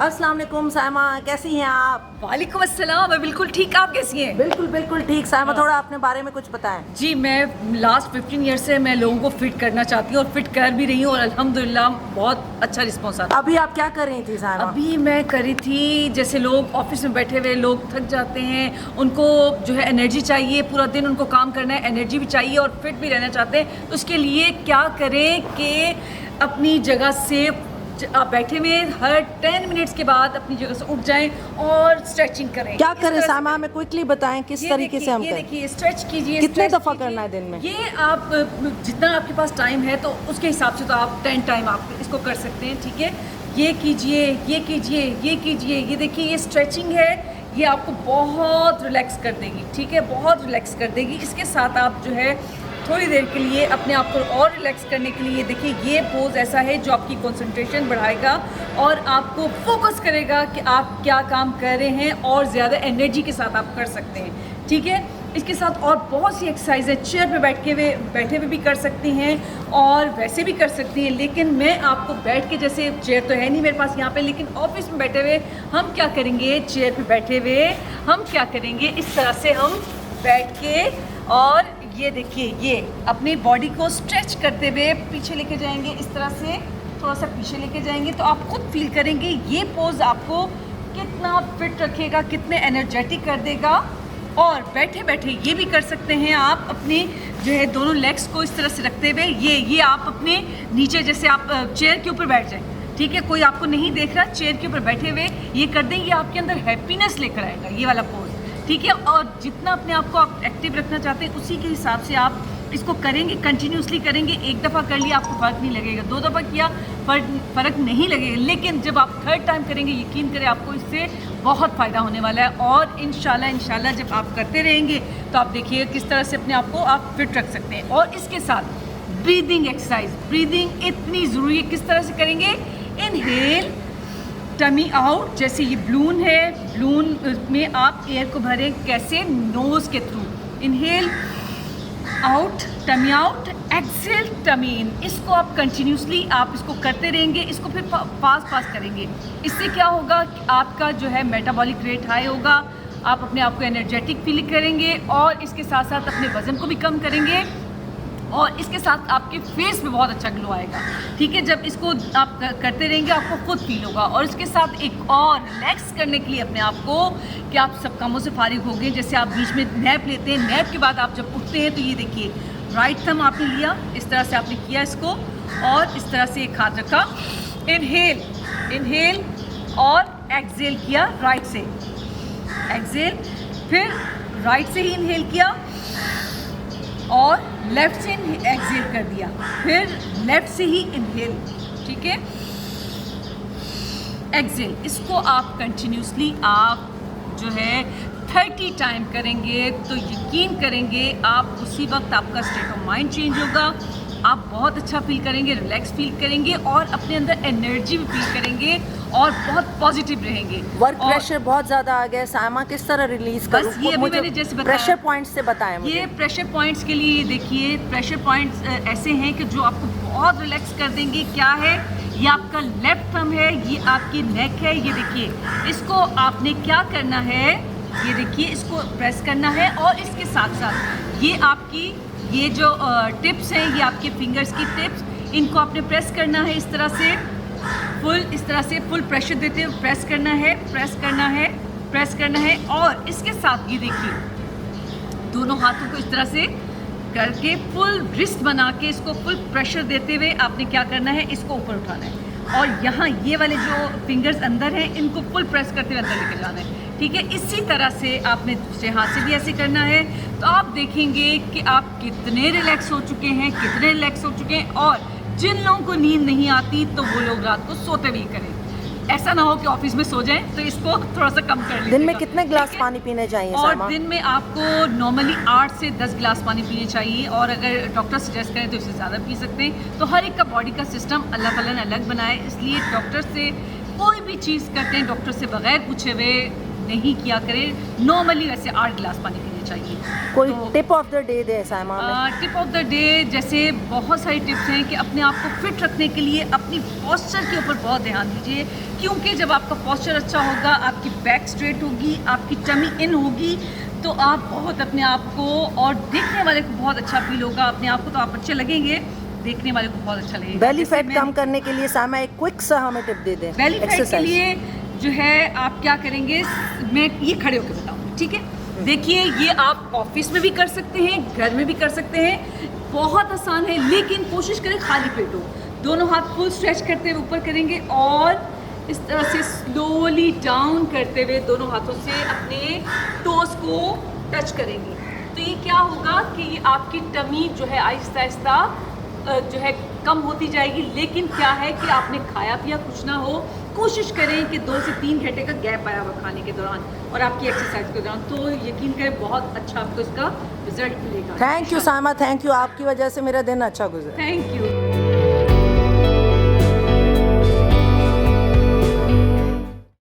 अस्सलाम वालेकुम सायमा, कैसी हैं आप? वालेकुम अस्सलाम। मैं बिल्कुल ठीक, आप कैसी हैं? बिल्कुल बिल्कुल ठीक। सायमा, थोड़ा अपने बारे में कुछ बताएं। जी, मैं लास्ट 15 ईयर से मैं लोगों को फिट करना चाहती हूँ और फिट कर भी रही हूँ और अल्हम्दुलिल्लाह बहुत अच्छा रिस्पॉन्स आता है। अभी आप क्या कर रही थी सायमा? अभी मैं करी थी, जैसे लोग ऑफिस में बैठे हुए लोग थक जाते हैं, उनको जो है एनर्जी चाहिए, पूरा दिन उनको काम करना है, एनर्जी भी चाहिए और फिट भी रहना चाहते हैं। तो उसके लिए क्या करें कि अपनी जगह से आप बैठे हुए हर 10 मिनट्स के बाद अपनी जगह से उठ जाएं और स्ट्रेचिंग करें। क्या करें सायमा, हमें क्विकली बताएं किस तरीके से हम ये करें। देखिए, स्ट्रेच कीजिए। कितने दफ़ा करना है दिन में? ये आप जितना आपके पास टाइम है तो उसके हिसाब से तो आप 10 टाइम आप इसको कर सकते हैं, ठीक है। ये कीजिए, ये कीजिए, ये कीजिए। ये देखिए, ये स्ट्रेचिंग है, ये आपको बहुत रिलैक्स कर देगी, ठीक है, बहुत रिलैक्स कर देगी। इसके साथ आप जो है थोड़ी देर के लिए अपने आप को और रिलैक्स करने के लिए देखिए, ये पोज ऐसा है जो आपकी कंसंट्रेशन बढ़ाएगा और आपको फोकस करेगा कि आप क्या काम कर रहे हैं और ज़्यादा एनर्जी के साथ आप कर सकते हैं, ठीक है। इसके साथ और बहुत सी एक्सरसाइज है, चेयर पे बैठे हुए भी कर सकती हैं और वैसे भी कर सकती हैं। लेकिन मैं आपको बैठ के, जैसे चेयर तो है नहीं मेरे पास यहाँ पे, लेकिन ऑफिस में बैठे हुए हम क्या करेंगे, चेयर पे बैठे हुए हम क्या करेंगे, इस तरह से हम बैठ के और ये देखिए, ये अपनी बॉडी को स्ट्रेच करते हुए पीछे लेके जाएंगे, इस तरह से थोड़ा सा पीछे लेके जाएंगे तो आप खुद फील करेंगे ये पोज आपको कितना फिट रखेगा, कितने एनर्जेटिक कर देगा। और बैठे बैठे ये भी कर सकते हैं आप, अपने जो है दोनों लेग्स को इस तरह से रखते हुए ये आप अपने नीचे, जैसे आप चेयर के ऊपर बैठ जाएं, ठीक है, कोई आपको नहीं देख रहा, चेयर के ऊपर बैठे हुए ये कर दें, ये आपके अंदर हैप्पीनेस लेकर आएगा, ये वाला पोज, ठीक है। और जितना अपने आप को आप एक्टिव रखना चाहते हैं उसी के हिसाब से आप इसको करेंगे, कंटिन्यूसली करेंगे। एक दफ़ा कर लिया आपको फ़र्क नहीं लगेगा, 2 दफ़ा किया फ़र्क नहीं लगेगा, लेकिन जब आप 3rd टाइम करेंगे, यकीन करें आपको इससे बहुत फ़ायदा होने वाला है। और इंशाल्लाह जब आप करते रहेंगे तो आप देखिए किस तरह से अपने आप को आप फिट रख सकते हैं। और इसके साथ ब्रीदिंग एक्सरसाइज, ब्रीदिंग इतनी ज़रूरी है। किस तरह से करेंगे, इनहेल, टमी आउट, जैसे ये बलून है, बलून में आप एयर को भरें, कैसे, नोज़ के through, inhale out, tummy out, exhale, tummy in. इसको आप कंटिन्यूसली आप इसको करते रहेंगे, इसको फिर फास्ट करेंगे। इससे क्या होगा कि आपका जो है मेटाबॉलिक रेट हाई होगा, आप अपने आप को एनर्जेटिक फील करेंगे और इसके साथ साथ अपने वज़न को भी कम करेंगे और इसके साथ आपके फेस में बहुत अच्छा ग्लो आएगा, ठीक है। जब इसको आप करते रहेंगे आपको खुद फील होगा। और इसके साथ एक और रिलैक्स करने के लिए अपने आप को, कि आप सब कामों से फारिग हो गए, जैसे आप बीच में नैप लेते हैं, नैप के बाद आप जब उठते हैं तो ये देखिए, राइट थंब आपने लिया, इस तरह से आपने किया इसको और इस तरह से एक हाथ रखा, इनहेल और एक्सेल किया, राइट से एक्सेल, फिर राइट से ही इनहेल किया और लेफ़्ट से एक्सेल कर दिया, फिर लेफ़्ट से ही इनहेल, ठीक है, एक्सेल। इसको आप कंटिन्यूसली आप जो है 30 टाइम करेंगे तो यकीन करेंगे आप उसी वक्त आपका स्टेट ऑफ माइंड चेंज होगा, आप बहुत अच्छा फील करेंगे, रिलैक्स फील करेंगे और अपने अंदर एनर्जी भी फील करेंगे और बहुत पॉजिटिव रहेंगे। वर्क प्रेशर बहुत ज़्यादा आ गया सायमा, किस तरह रिलीज करूं? बस ये अभी मैंने जैसे बताया, प्रेशर पॉइंट्स से बताएं मुझे। ये प्रेशर पॉइंट्स के लिए देखिए, प्रेशर पॉइंट्स ऐसे हैं कि जो आपको बहुत रिलैक्स कर देंगे। क्या है, ये आपका लेफ्ट थंब है, ये आपकी नेक है, ये देखिए, इसको आपने क्या करना है, ये देखिए, इसको प्रेस करना है और इसके साथ साथ ये आपकी ये जो टिप्स हैं, ये आपके फिंगर्स की टिप्स, इनको आपने प्रेस करना है इस तरह से, इस तरह से फुल प्रेशर देते हुए प्रेस करना है, प्रेस करना है, प्रेस करना है। और इसके साथ ये देखिए, दोनों हाथों को इस तरह से करके फुल रिस्ट बना के इसको फुल प्रेशर देते हुए आपने क्या करना है, इसको ऊपर उठाना है और यहाँ ये वाले जो फिंगर्स अंदर हैं इनको फुल प्रेस करते हुए अंदर लेके जाना है, ठीक है। इसी तरह से आपने दूसरे हाथ से भी ऐसे करना है। तो आप देखेंगे कि आप कितने रिलैक्स हो चुके हैं, कितने रिलैक्स हो चुके हैं। और जिन लोगों को नींद नहीं आती तो वो लोग रात को सोते भी करें, ऐसा ना हो कि ऑफिस में सो जाएं, तो इसको थोड़ा सा कम कर लीजिएगा। दिन में कितने गिलास पानी पीने चाहिए और सायमा? दिन में आपको नॉर्मली 8 से 10 गिलास पानी पीने चाहिए और अगर डॉक्टर सजेस्ट करें तो इससे ज़्यादा पी सकते हैं। तो हर एक का बॉडी का सिस्टम अल्लाह ताला ने अलग बनाए, इसलिए डॉक्टर से कोई भी चीज़ करते हैं डॉक्टर से बगैर पूछे हुए नहीं किया करें। नॉर्मली वैसे 8 गिलास पानी पीने चाहिए। कोई तो टिप ऑफ द डे दे सायमा में? टिप ऑफ द डे जैसे बहुत सारी टिप्स हैं कि अपने आप को फिट रखने के लिए अपनी पॉस्चर के ऊपर बहुत ध्यान दीजिए, क्योंकि जब आपका पॉस्चर अच्छा होगा, आपकी बैक स्ट्रेट होगी, आपकी टमी इन होगी, तो आप बहुत अपने आप को, और देखने वाले को बहुत अच्छा फील होगा, अपने आप को तो आप अच्छे लगेंगे, देखने वाले को बहुत अच्छा लगेगा। बेली फैट कम करने के लिए सायमा एक क्विक सा हमें टिप दे दें। बेली फैट के लिए जो है आप क्या करेंगे, मैं ये खड़े होकर बताऊँ, ठीक है? देखिए, ये आप ऑफिस में भी कर सकते हैं, घर में भी कर सकते हैं, बहुत आसान है, लेकिन कोशिश करें खाली पेट हो। दोनों हाथ फुल स्ट्रेच करते हुए ऊपर करेंगे और इस तरह से स्लोली डाउन करते हुए दोनों हाथों से अपने टोस को टच करेंगे। तो ये क्या होगा कि ये आपकी टमी जो है आहिस्ता आहिस्ता जो है कम होती जाएगी। लेकिन क्या है कि आपने खाया पिया कुछ ना हो, कोशिश करें कि 2 से 3 घंटे का गैप आया हुआ खाने के दौरान और आपकी एक्सरसाइज के दौरान, तो यकीन करें बहुत अच्छा आपको इसका रिजल्ट मिलेगा। Thank you Saima, thank you, आपकी वजह से मेरा दिन अच्छा गुजरा। Thank you.